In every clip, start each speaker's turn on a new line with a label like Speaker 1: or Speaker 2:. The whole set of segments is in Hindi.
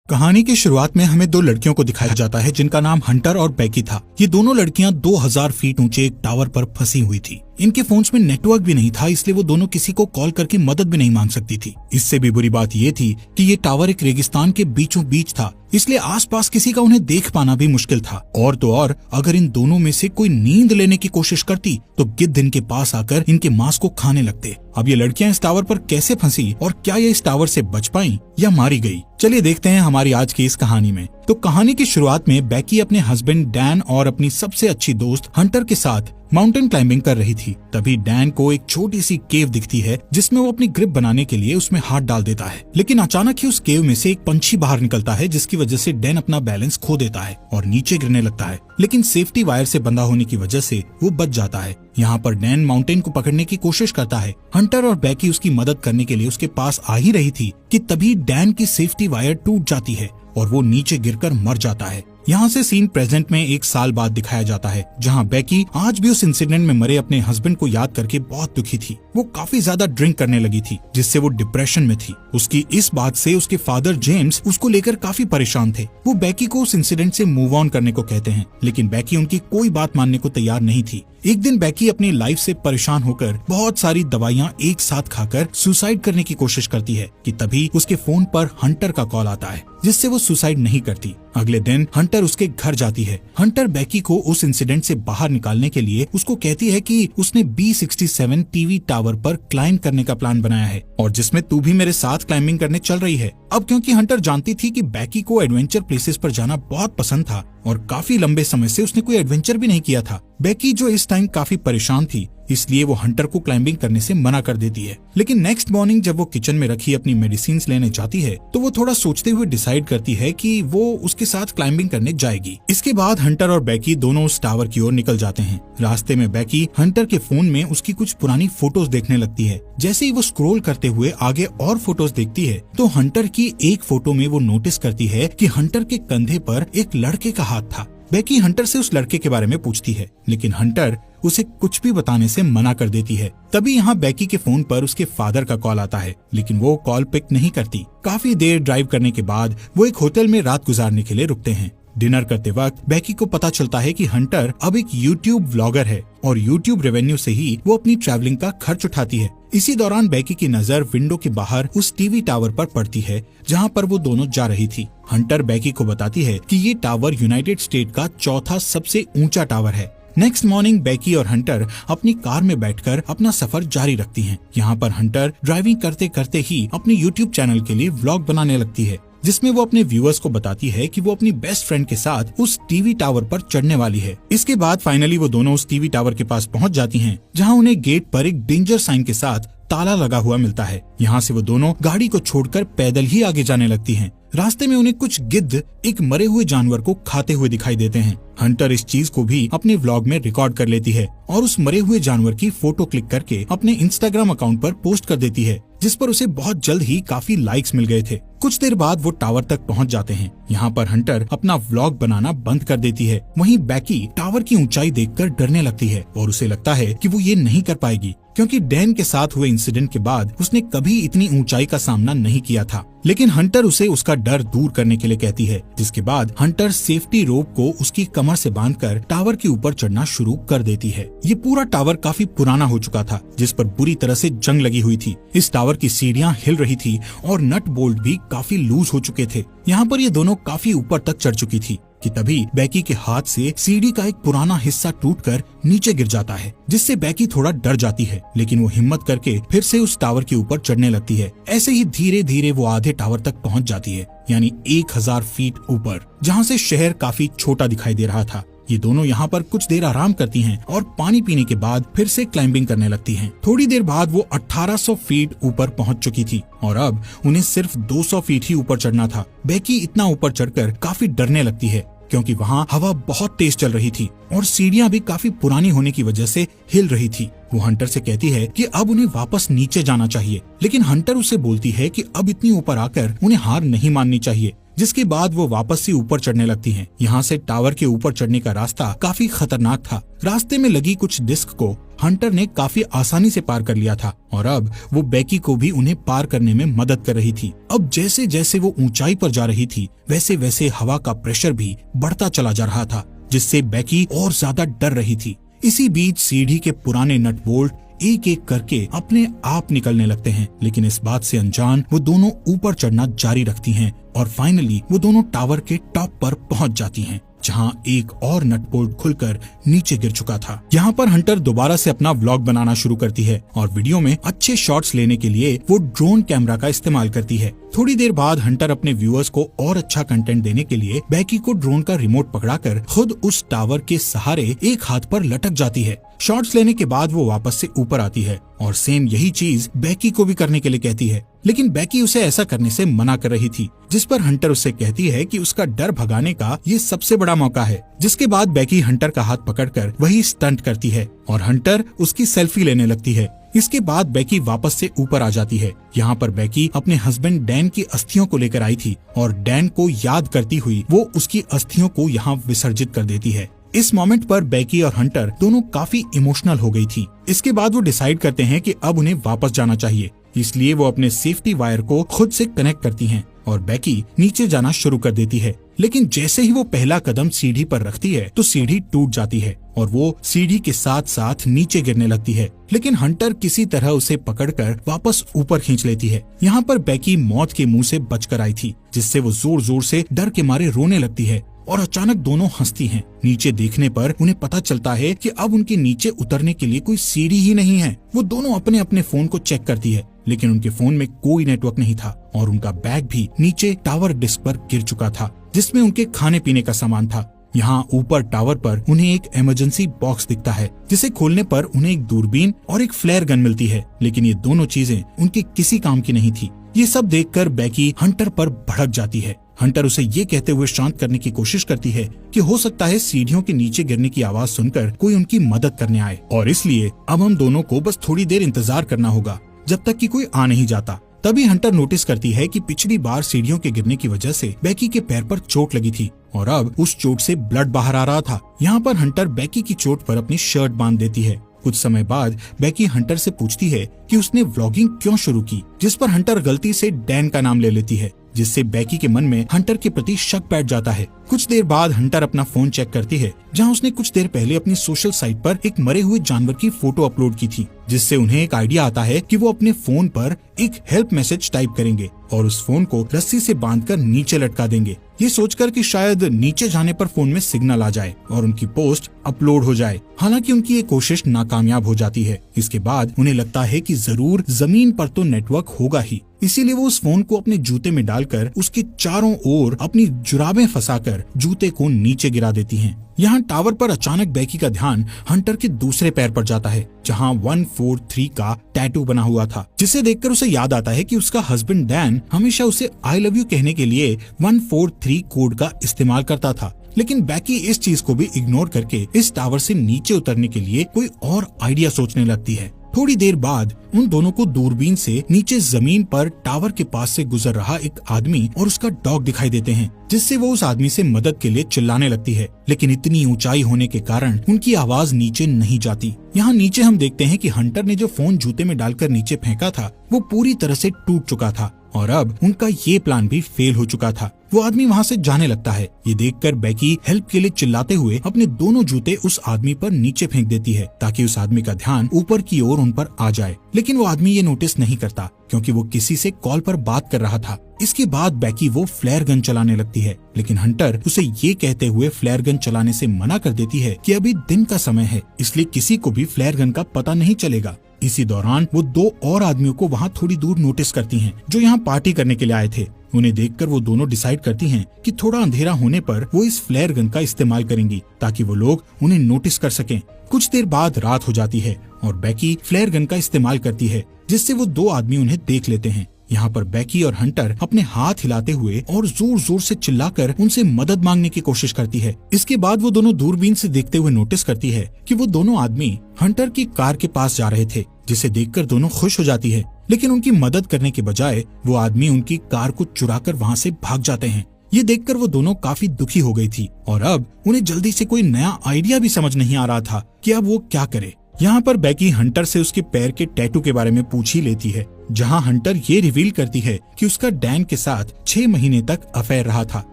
Speaker 1: कहानी की शुरुआत में हमें दो लड़कियों को दिखाया जाता है जिनका नाम हंटर और बेकी था। ये दोनों लड़कियां 2000 फीट ऊंचे एक टावर पर फंसी हुई थी। इनके फोन्स में नेटवर्क भी नहीं था, इसलिए वो दोनों किसी को कॉल करके मदद भी नहीं मांग सकती थी। इससे भी बुरी बात ये थी कि ये टावर एक रेगिस्तान के बीचों बीच था, इसलिए आसपास किसी का उन्हें देख पाना भी मुश्किल था। और तो और अगर इन दोनों में से कोई नींद लेने की कोशिश करती तो गिद्ध इनके पास आकर इनके मांस को खाने लगते। अब ये लड़कियां इस टावर पर कैसे फंसी और क्या ये इस टावर से बच पाई या मारी गई, चलिए देखते हैं हमारी आज की इस कहानी में। तो कहानी की शुरुआत में बेकी अपने हस्बैंड डैन और अपनी सबसे अच्छी दोस्त हंटर के साथ माउंटेन क्लाइंबिंग कर रही थी। तभी डैन को एक छोटी सी केव दिखती है जिसमें वो अपनी ग्रिप बनाने के लिए उसमें हाथ डाल देता है। लेकिन अचानक ही उस केव में से एक पंछी बाहर निकलता है, जिसकी वजह से डैन अपना बैलेंस खो देता है और नीचे गिरने लगता है। लेकिन सेफ्टी वायर से बंधा होने की वजह से वो बच जाता है। यहाँ पर डैन माउंटेन को पकड़ने की कोशिश करता है। हंटर और बेकी उसकी मदद करने के लिए उसके पास आ ही रही थी कि तभी डैन की सेफ्टी वायर टूट जाती है और वो नीचे गिरकर मर जाता है। यहाँ से सीन प्रेजेंट में 1 साल बाद दिखाया जाता है, जहाँ बेकी आज भी उस इंसिडेंट में मरे अपने हस्बैंड को याद करके बहुत दुखी थी। वो काफी ज्यादा ड्रिंक करने लगी थी, जिससे वो डिप्रेशन में थी। उसकी इस बात से उसके फादर जेम्स उसको लेकर काफी परेशान थे। वो बेकी को उस इंसिडेंट से मूव ऑन करने को कहते हैं, लेकिन बेकी उनकी कोई बात मानने को तैयार नहीं थी। एक दिन बेकी अपनी लाइफ से परेशान होकर बहुत सारी दवाइयाँ एक साथ खाकर सुसाइड करने की कोशिश करती है कि तभी उसके फोन पर हंटर का कॉल आता है, जिससे वो सुसाइड नहीं करती। अगले दिन हंटर उसके घर जाती है। हंटर बेकी को उस इंसिडेंट से बाहर निकालने के लिए उसको कहती है कि उसने B67 टीवी टावर पर क्लाइंब करने का प्लान बनाया है और जिसमें तू भी मेरे साथ क्लाइंबिंग करने चल रही है। अब क्योंकि हंटर जानती थी कि बेकी को एडवेंचर प्लेसेस पर जाना बहुत पसंद था और काफी लंबे समय से उसने कोई एडवेंचर भी नहीं किया था, बेकी जो इस टाइम काफी परेशान थी, इसलिए वो हंटर को क्लाइंबिंग करने से मना कर देती है। लेकिन नेक्स्ट मॉर्निंग जब वो किचन में रखी अपनी मेडिसिन लेने जाती है तो वो थोड़ा सोचते हुए डिसाइड करती है कि वो उसके साथ क्लाइंबिंग करने जाएगी। इसके बाद हंटर और बेकी दोनों उस टावर की ओर निकल जाते हैं। रास्ते में बेकी हंटर के फोन में उसकी कुछ पुरानी फोटोज देखने लगती है। जैसे ही वो स्क्रॉल करते हुए आगे और फोटोज देखती है तो हंटर की एक फोटो में वो नोटिस करती है कि हंटर के कंधे पर एक लड़के का हाथ था। बेकी हंटर से उस लड़के के बारे में पूछती है, लेकिन हंटर उसे कुछ भी बताने से मना कर देती है। तभी यहाँ बेकी के फोन पर उसके फादर का कॉल आता है, लेकिन वो कॉल पिक नहीं करती। काफी देर ड्राइव करने के बाद वो एक होटल में रात गुजारने के लिए रुकते हैं। डिनर करते वक्त बेकी को पता चलता है कि हंटर अब एक यूट्यूब व्लॉगर है और यूट्यूब रेवेन्यू से ही वो अपनी ट्रैवलिंग का खर्च उठाती है। इसी दौरान बेकी की नजर विंडो के बाहर उस टीवी टावर पर पड़ती है जहाँ पर वो दोनों जा रही थी। हंटर बेकी को बताती है कि ये टावर यूनाइटेड स्टेट का चौथा सबसे ऊंचा टावर है। नेक्स्ट मॉर्निंग बेकी और हंटर अपनी कार में बैठकर अपना सफर जारी रखती हैं। यहाँ पर हंटर ड्राइविंग करते करते ही अपने यूट्यूब चैनल के लिए व्लॉग बनाने लगती है, जिसमें वो अपने व्यूअर्स को बताती है कि वो अपनी बेस्ट फ्रेंड के साथ उस टीवी टावर पर चढ़ने वाली है। इसके बाद फाइनली वो दोनों उस टीवी टावर के पास पहुंच जाती हैं, जहां उन्हें गेट पर एक डेंजर साइन के साथ ताला लगा हुआ मिलता है। यहाँ से वो दोनों गाड़ी को छोड़कर पैदल ही आगे जाने लगती हैं। रास्ते में उन्हें कुछ गिद्ध एक मरे हुए जानवर को खाते हुए दिखाई देते हैं। हंटर इस चीज को भी अपने व्लॉग में रिकॉर्ड कर लेती है और उस मरे हुए जानवर की फोटो क्लिक करके अपने इंस्टाग्राम अकाउंट पर पोस्ट कर देती है, जिस पर उसे बहुत जल्द ही काफी लाइक्स मिल गए थे। कुछ देर बाद वो टावर तक पहुंच जाते हैं। यहाँ पर हंटर अपना व्लॉग बनाना बंद कर देती है। वहीं बेकी टावर की ऊंचाई देखकर डरने लगती है और उसे लगता है कि वो ये नहीं कर पाएगी, क्योंकि डैन के साथ हुए इंसिडेंट के बाद उसने कभी इतनी ऊंचाई का सामना नहीं किया था। लेकिन हंटर उसे उसका डर दूर करने के लिए कहती है, जिसके बाद हंटर सेफ्टी रोप को उसकी कमर से बांधकर टावर के ऊपर चढ़ना शुरू कर देती है। ये पूरा टावर काफी पुराना हो चुका था, जिस पर बुरी तरह से जंग लगी हुई थी। इस टावर की सीढ़ियाँ हिल रही थी और नट बोल्ट भी काफी लूज हो चुके थे। यहाँ पर ये दोनों काफी ऊपर तक चढ़ चुकी थी कि तभी बेकी के हाथ से सीढ़ी का एक पुराना हिस्सा टूटकर नीचे गिर जाता है, जिससे बेकी थोड़ा डर जाती है। लेकिन वो हिम्मत करके फिर से उस टावर के ऊपर चढ़ने लगती है। ऐसे ही धीरे धीरे वो आधे टावर तक पहुंच जाती है, यानी 1000 फीट ऊपर, जहाँ से शहर काफी छोटा दिखाई दे रहा था। ये दोनों यहाँ पर कुछ देर आराम करती हैं और पानी पीने के बाद फिर से क्लाइंबिंग करने लगती हैं। थोड़ी देर बाद वो 1800 फीट ऊपर पहुँच चुकी थी और अब उन्हें सिर्फ 200 फीट ही ऊपर चढ़ना था। बेकी इतना ऊपर चढ़कर काफी डरने लगती है, क्योंकि वहाँ हवा बहुत तेज चल रही थी और सीढ़ियाँ भी काफी पुरानी होने की वजह से हिल रही थी। वो हंटर से कहती है कि अब उन्हें वापस नीचे जाना चाहिए, लेकिन हंटर उसे बोलती है कि अब इतनी ऊपर आकर उन्हें हार नहीं माननी चाहिए। जिसके बाद वो वापस से ऊपर चढ़ने लगती हैं। यहाँ से टावर के ऊपर चढ़ने का रास्ता काफी खतरनाक था। रास्ते में लगी कुछ डिस्क को हंटर ने काफी आसानी से पार कर लिया था और अब वो बेकी को भी उन्हें पार करने में मदद कर रही थी। अब जैसे जैसे वो ऊंचाई पर जा रही थी वैसे वैसे हवा का प्रेशर भी बढ़ता चला जा रहा था, जिससे बेकी और ज्यादा डर रही थी। इसी बीच सीढ़ी के पुराने नट बोल्ट एक एक करके अपने आप निकलने लगते हैं, लेकिन इस बात से अनजान वो दोनों ऊपर चढ़ना जारी रखती हैं और फाइनली वो दोनों टावर के टॉप पर पहुंच जाती हैं, जहां एक और नट बोल्ट खुलकर नीचे गिर चुका था। यहाँ पर हंटर दोबारा से अपना व्लॉग बनाना शुरू करती है और वीडियो में अच्छे शॉट्स लेने के लिए वो ड्रोन कैमरा का इस्तेमाल करती है। थोड़ी देर बाद हंटर अपने व्यूअर्स को और अच्छा कंटेंट देने के लिए बेकी को ड्रोन का रिमोट पकड़ाकर खुद उस टावर के सहारे एक हाथ पर लटक जाती है। शॉट्स लेने के बाद वो वापस से ऊपर आती है और सेम यही चीज बेकी को भी करने के लिए कहती है, लेकिन बेकी उसे ऐसा करने से मना कर रही थी, जिस पर हंटर उससे कहती है कि उसका डर भगाने का ये सबसे बड़ा मौका है। जिसके बाद बेकी हंटर का हाथ पकड़कर वही स्टंट करती है और हंटर उसकी सेल्फी लेने लगती है। इसके बाद बेकी वापस से ऊपर आ जाती है। यहाँ पर बेकी अपने हस्बैंड डैन की अस्थियों को लेकर आई थी और डैन को याद करती हुई वो उसकी अस्थियों को यहाँ विसर्जित कर देती है। इस मोमेंट पर बेकी और हंटर दोनों काफी इमोशनल हो गई थी। इसके बाद वो डिसाइड करते हैं कि अब उन्हें वापस जाना चाहिए, इसलिए वो अपने सेफ्टी वायर को खुद से कनेक्ट करती हैं और बेकी नीचे जाना शुरू कर देती है। लेकिन जैसे ही वो पहला कदम सीढ़ी पर रखती है तो सीढ़ी टूट जाती है और वो सीढ़ी के साथ साथ नीचे गिरने लगती है, लेकिन हंटर किसी तरह उसे पकड़कर वापस ऊपर खींच लेती है। यहाँ पर बेकी मौत के मुंह से बचकर आई थी, जिससे वो जोर जोर से डर के मारे रोने लगती है और अचानक दोनों हंसती हैं। नीचे देखने पर उन्हें पता चलता है कि अब उनके नीचे उतरने के लिए कोई सीढ़ी ही नहीं है। वो दोनों अपने अपने फोन को चेक करती है, लेकिन उनके फोन में कोई नेटवर्क नहीं था और उनका बैग भी नीचे टावर डिस्क पर गिर चुका था, जिसमें उनके खाने पीने का सामान था। यहाँ ऊपर टावर पर उन्हें एक इमरजेंसी बॉक्स दिखता है, जिसे खोलने पर उन्हें एक दूरबीन और एक फ्लेयर गन मिलती है, लेकिन ये दोनों चीजें उनके किसी काम की नहीं थी। ये सब देखकर बेकी हंटर पर भड़क जाती है। हंटर उसे ये कहते हुए शांत करने की कोशिश करती है कि हो सकता है सीढ़ियों के नीचे गिरने की आवाज सुनकर कोई उनकी मदद करने आए और इसलिए अब हम दोनों को बस थोड़ी देर इंतजार करना होगा जब तक कि कोई आ नहीं जाता। तभी हंटर नोटिस करती है कि पिछली बार सीढ़ियों के गिरने की वजह से बेकी के पैर पर चोट लगी थी और अब उस चोट से ब्लड बाहर आ रहा था। यहाँ पर हंटर बेकी की चोट पर अपनी शर्ट बांध देती है। कुछ समय बाद बेकी हंटर से पूछती है कि उसने व्लॉगिंग क्यों शुरू की, जिस पर हंटर गलती से डैन का नाम ले लेती है, जिससे बेकी के मन में हंटर के प्रति शक बैठ जाता है। कुछ देर बाद हंटर अपना फोन चेक करती है, जहां उसने कुछ देर पहले अपनी सोशल साइट पर एक मरे हुए जानवर की फोटो अपलोड की थी, जिससे उन्हें एक आइडिया आता है कि वो अपने फोन पर एक हेल्प मैसेज टाइप करेंगे और उस फोन को रस्सी से बांधकर नीचे लटका देंगे, ये सोचकर कि शायद नीचे जाने पर फोन में सिग्नल आ जाए और उनकी पोस्ट अपलोड हो जाए। हालांकि उनकी ये कोशिश नाकामयाब हो जाती है। इसके बाद उन्हें लगता है कि जरूर जमीन पर तो नेटवर्क होगा ही, इसीलिए वो उस फोन को अपने जूते में डालकर उसके चारों ओर अपनी जुराबें फंसाकर जूते को नीचे गिरा देती हैं। यहाँ टावर पर अचानक बेकी का ध्यान हंटर के दूसरे पैर पर जाता है, जहाँ 143 का टैटू बना हुआ था, जिसे देखकर उसे याद आता है कि उसका हस्बैंड डैन हमेशा उसे आई लव यू कहने के लिए 143 कोड का इस्तेमाल करता था। लेकिन बेकी इस चीज को भी इग्नोर करके इस टावर से नीचे उतरने के लिए कोई और आइडिया सोचने लगती है। थोड़ी देर बाद उन दोनों को दूरबीन से नीचे जमीन पर टावर के पास से गुजर रहा एक आदमी और उसका डॉग दिखाई देते हैं, जिससे वो उस आदमी से मदद के लिए चिल्लाने लगती है, लेकिन इतनी ऊंचाई होने के कारण उनकी आवाज नीचे नहीं जाती। यहाँ नीचे हम देखते हैं कि हंटर ने जो फोन जूते में डालकर नीचे फेंका था वो पूरी तरह से टूट चुका था और अब उनका ये प्लान भी फेल हो चुका था। वो आदमी वहाँ से जाने लगता है। ये देखकर बेकी हेल्प के लिए चिल्लाते हुए अपने दोनों जूते उस आदमी पर नीचे फेंक देती है, ताकि उस आदमी का ध्यान ऊपर की ओर उन पर आ जाए। लेकिन वो आदमी ये नोटिस नहीं करता, क्योंकि वो किसी से कॉल पर बात कर रहा था। इसके बाद बेकी वो फ्लेयर गन चलाने लगती है, लेकिन हंटर उसे ये कहते हुए फ्लेयर गन चलाने से मना कर देती है कि अभी दिन का समय है, इसलिए किसी को भी फ्लेयर गन का पता नहीं चलेगा। इसी दौरान वो दो और आदमियों को वहाँ थोड़ी दूर नोटिस करती हैं, जो यहाँ पार्टी करने के लिए आए थे। उन्हें देखकर वो दोनों डिसाइड करती हैं कि थोड़ा अंधेरा होने पर वो इस फ्लेयर गन का इस्तेमाल करेंगी, ताकि वो लोग उन्हें नोटिस कर सकें। कुछ देर बाद रात हो जाती है और बेकी फ्लेयर गन का इस्तेमाल करती है, जिससे वो दो आदमी उन्हें देख लेते हैं। यहाँ पर बेकी और हंटर अपने हाथ हिलाते हुए और जोर जोर से चिल्लाकर उनसे मदद मांगने की कोशिश करती है। इसके बाद वो दोनों दूरबीन से देखते हुए नोटिस करती है कि वो दोनों आदमी हंटर की कार के पास जा रहे थे, जिसे देखकर दोनों खुश हो जाती है। लेकिन उनकी मदद करने के बजाय वो आदमी उनकी कार को चुराकर वहाँ से भाग जाते हैं। ये देखकर वो दोनों काफी दुखी हो गई थी और अब उन्हें जल्दी से कोई नया आइडिया भी समझ नहीं आ रहा था कि अब वो क्या करे। यहाँ पर बेकी हंटर से उसके पैर के टैटू के बारे में पूछ ही लेती है, जहाँ हंटर ये रिवील करती है कि उसका डैन के साथ 6 महीने तक अफेयर रहा था।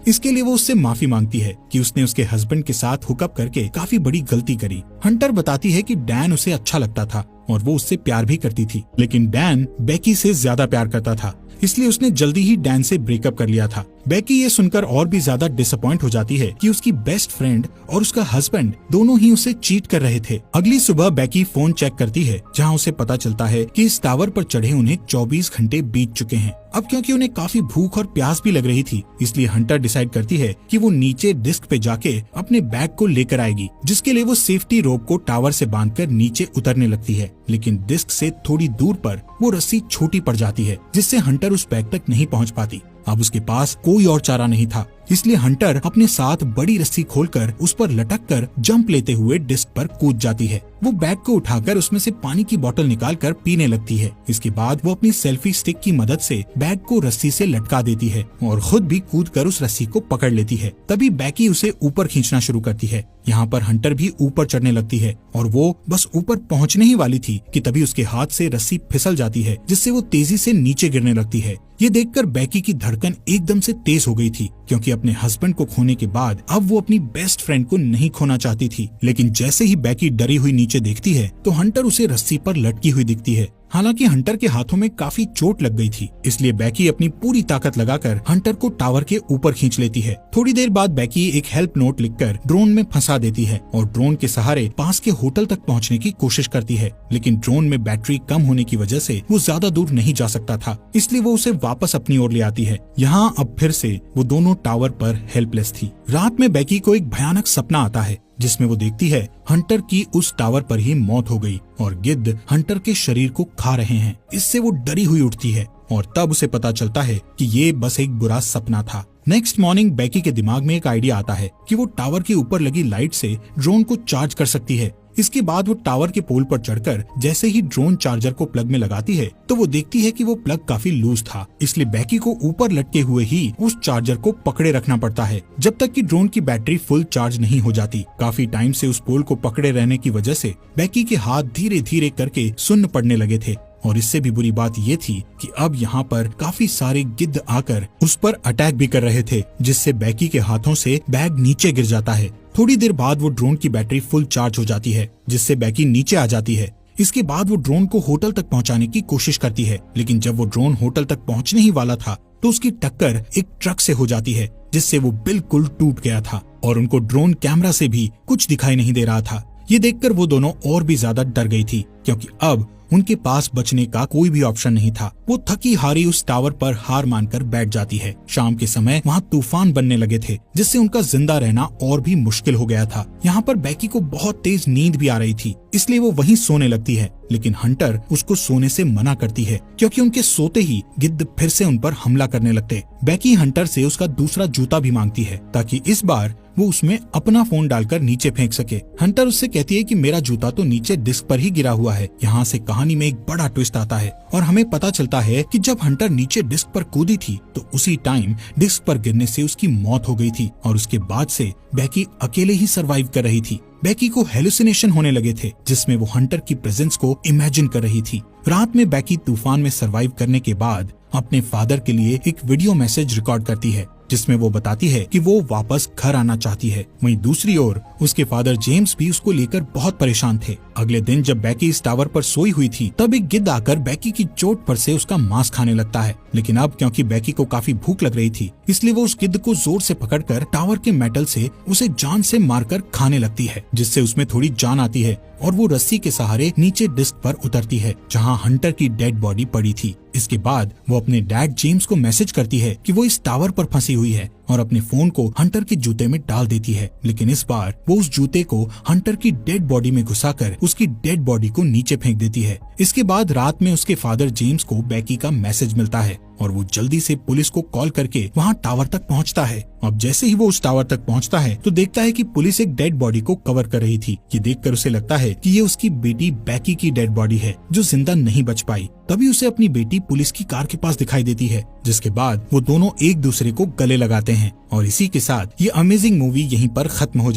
Speaker 1: इसके लिए वो उससे माफी मांगती है कि उसने उसके हस्बैंड के साथ हुकअप करके काफी बड़ी गलती करी। हंटर बताती है कि डैन उसे अच्छा लगता था और वो उससे प्यार भी करती थी, लेकिन डैन बेकी से ज्यादा प्यार करता था, इसलिए उसने जल्दी ही डैन से ब्रेकअप कर लिया था। बेकी ये सुनकर और भी ज्यादा डिसअपॉइंट हो जाती है कि उसकी बेस्ट फ्रेंड और उसका हस्बैंड दोनों ही उसे चीट कर रहे थे। अगली सुबह बेकी फोन चेक करती है, जहां उसे पता चलता है कि इस टावर पर चढ़े उन्हें 24 घंटे बीत चुके हैं। अब क्योंकि उन्हें काफी भूख और प्यास भी लग रही थी, इसलिए हंटर डिसाइड करती है कि वो नीचे डिस्क पे जाके अपने बैग को लेकर आएगी, जिसके लिए वो सेफ्टी रोप को टावर से बांधकर नीचे उतरने लगती है। लेकिन डिस्क से थोड़ी दूर पर वो रस्सी छोटी पड़ जाती है, जिससे हंटर उस बैग तक नहीं पहुंच पाती। अब उसके पास कोई और चारा नहीं था, इसलिए हंटर अपने साथ बड़ी रस्सी खोलकर उस पर लटककर जंप लेते हुए डिस्क पर कूद जाती है। वो बैग को उठाकर उसमें से पानी की बोतल निकालकर पीने लगती है। इसके बाद वो अपनी सेल्फी स्टिक की मदद से बैग को रस्सी से लटका देती है और खुद भी कूदकर उस रस्सी को पकड़ लेती है। तभी बेकी उसे ऊपर खींचना शुरू करती है। यहाँ पर हंटर भी ऊपर चढ़ने लगती है और वो बस ऊपर पहुँचने ही वाली थी कि तभी उसके हाथ से रस्सी फिसल जाती है, जिससे वो तेजी से नीचे गिरने लगती है। ये देखकर बेकी की धड़कन एकदम से तेज हो गई थी, क्योंकि अपने हस्बैंड को खोने के बाद अब वो अपनी बेस्ट फ्रेंड को नहीं खोना चाहती थी। लेकिन जैसे ही बेकी डरी हुई नीचे देखती है तो हंटर उसे रस्सी पर लटकी हुई दिखती है। हालांकि हंटर के हाथों में काफी चोट लग गई थी, इसलिए बेकी अपनी पूरी ताकत लगाकर हंटर को टावर के ऊपर खींच लेती है। थोड़ी देर बाद बेकी एक हेल्प नोट लिखकर ड्रोन में फंसा देती है और ड्रोन के सहारे पास के होटल तक पहुंचने की कोशिश करती है। लेकिन ड्रोन में बैटरी कम होने की वजह से वो ज्यादा दूर नहीं जा सकता था, इसलिए वो उसे वापस अपनी ओर ले आती है। यहाँ अब फिर से वो दोनों टावर पर हेल्पलेस थी। रात में बेकी को एक भयानक सपना आता है, जिसमें वो देखती है हंटर की उस टावर पर ही मौत हो गई और गिद्ध हंटर के शरीर को खा रहे हैं। इससे वो डरी हुई उठती है और तब उसे पता चलता है कि ये बस एक बुरा सपना था। नेक्स्ट मॉर्निंग बेकी के दिमाग में एक आइडिया आता है कि वो टावर के ऊपर लगी लाइट से ड्रोन को चार्ज कर सकती है। इसके बाद वो टावर के पोल पर चढ़कर जैसे ही ड्रोन चार्जर को प्लग में लगाती है तो वो देखती है कि वो प्लग काफी लूज था, इसलिए बेकी को ऊपर लटके हुए ही उस चार्जर को पकड़े रखना पड़ता है जब तक कि ड्रोन की बैटरी फुल चार्ज नहीं हो जाती। काफी टाइम से उस पोल को पकड़े रहने की वजह से बेकी के हाथ धीरे धीरे करके सुन्न पड़ने लगे थे और इससे भी बुरी बात ये थी कि अब यहाँ पर काफी सारे गिद्ध आकर उस पर अटैक भी कर रहे थे, जिससे बेकी के हाथों से बैग नीचे गिर जाता है। थोड़ी देर बाद वो ड्रोन की बैटरी फुल चार्ज हो जाती है, जिससे बेकी नीचे आ जाती है। इसके बाद वो ड्रोन को होटल तक पहुंचाने की कोशिश करती है, लेकिन जब वो ड्रोन होटल तक पहुंचने ही वाला था तो उसकी टक्कर एक ट्रक से हो जाती है, जिससे वो बिल्कुल टूट गया था और उनको ड्रोन कैमरा से भी कुछ दिखाई नहीं दे रहा था। ये देखकर वो दोनों और भी ज्यादा डर गई थी, क्योंकि अब उनके पास बचने का कोई भी ऑप्शन नहीं था। वो थकी हारी उस टावर पर हार मानकर बैठ जाती है। शाम के समय वहाँ तूफान बनने लगे थे, जिससे उनका जिंदा रहना और भी मुश्किल हो गया था। यहाँ पर बेकी को बहुत तेज नींद भी आ रही थी, इसलिए वो वहीं सोने लगती है, लेकिन हंटर उसको सोने से मना करती है, क्योंकि उनके सोते ही गिद्ध फिर से उन पर हमला करने लगते। बेकी हंटर से उसका दूसरा जूता भी मांगती है, ताकि इस बार वो उसमें अपना फोन डालकर नीचे फेंक सके। हंटर उससे कहती है कि मेरा जूता तो नीचे डिस्क पर ही गिरा हुआ है। यहाँ से कहानी में एक बड़ा ट्विस्ट आता है और हमें पता चलता है कि जब हंटर नीचे डिस्क पर कूदी थी तो उसी टाइम डिस्क पर गिरने से उसकी मौत हो गई थी और उसके बाद से बेकी अकेले ही सरवाइव कर रही थी। बेकी को हेलुसिनेशन होने लगे थे, जिसमें वो हंटर की प्रेजेंस को इमेजिन कर रही थी। रात में बेकी तूफान में सरवाइव करने के बाद अपने फादर के लिए एक वीडियो मैसेज रिकॉर्ड करती है, जिसमें वो बताती है कि वो वापस घर आना चाहती है। वहीं दूसरी ओर उसके फादर जेम्स भी उसको लेकर बहुत परेशान थे। अगले दिन जब बेकी इस टावर पर सोई हुई थी तब एक गिद्ध आकर बेकी की चोट पर से उसका मांस खाने लगता है, लेकिन अब क्योंकि बेकी को काफी भूख लग रही थी इसलिए वो उस गिद्ध को जोर से पकड़कर टावर के मेटल से उसे जान से मारकर खाने लगती है, जिससे उसमें थोड़ी जान आती है और वो रस्सी के सहारे नीचे डिस्क पर उतरती है, जहां हंटर की डेड बॉडी पड़ी थी। इसके बाद वो अपने डैड जेम्स को मैसेज करती है कि वो इस टावर पर फंसी हुई है और अपने फोन को हंटर के जूते में डाल देती है, लेकिन इस बार वो उस जूते को हंटर की डेड बॉडी में घुसाकर उसकी डेड बॉडी को नीचे फेंक देती है। इसके बाद रात में उसके फादर जेम्स को बेकी का मैसेज मिलता है और वो जल्दी से पुलिस को कॉल करके वहाँ टावर तक पहुँचता है। अब जैसे ही वो उस टावर तक पहुँचता है तो देखता है कि पुलिस एक डेड बॉडी को कवर कर रही थी। ये देखकर उसे लगता है कि ये उसकी बेटी बेकी की डेड बॉडी है जो जिंदा नहीं बच पाई। तभी उसे अपनी बेटी पुलिस की कार के पास दिखाई देती है, जिसके बाद वो दोनों एक दूसरे को गले लगाते हैं और इसी के साथ ये अमेजिंग मूवी यहीं पर खत्म हो